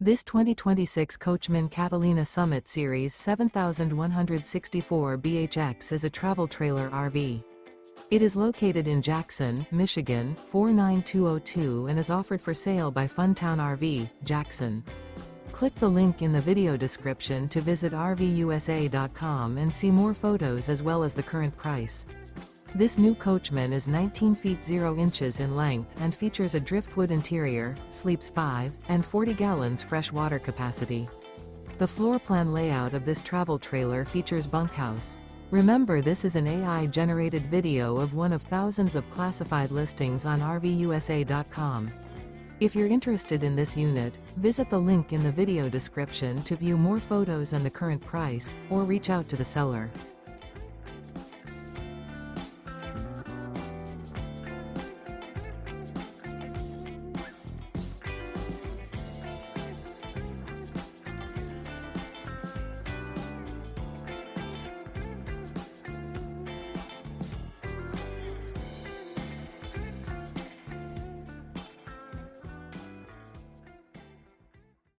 This 2026 Coachmen Catalina Summit Series 7164 BHX is a travel trailer RV. It is located in Jackson, Michigan, 49202 and is offered for sale by Funtown RV, Jackson. Click the link in the video description to visit RVUSA.com and see more photos as well as the current price. This new Coachmen is 19 feet 0 inches in length and features a driftwood interior, sleeps 5, and 40 gallons fresh water capacity. The floor plan layout of this travel trailer features bunkhouse. Remember, this is an AI-generated video of one of thousands of classified listings on RVUSA.com. If you're interested in this unit, visit the link in the video description to view more photos and the current price, or reach out to the seller.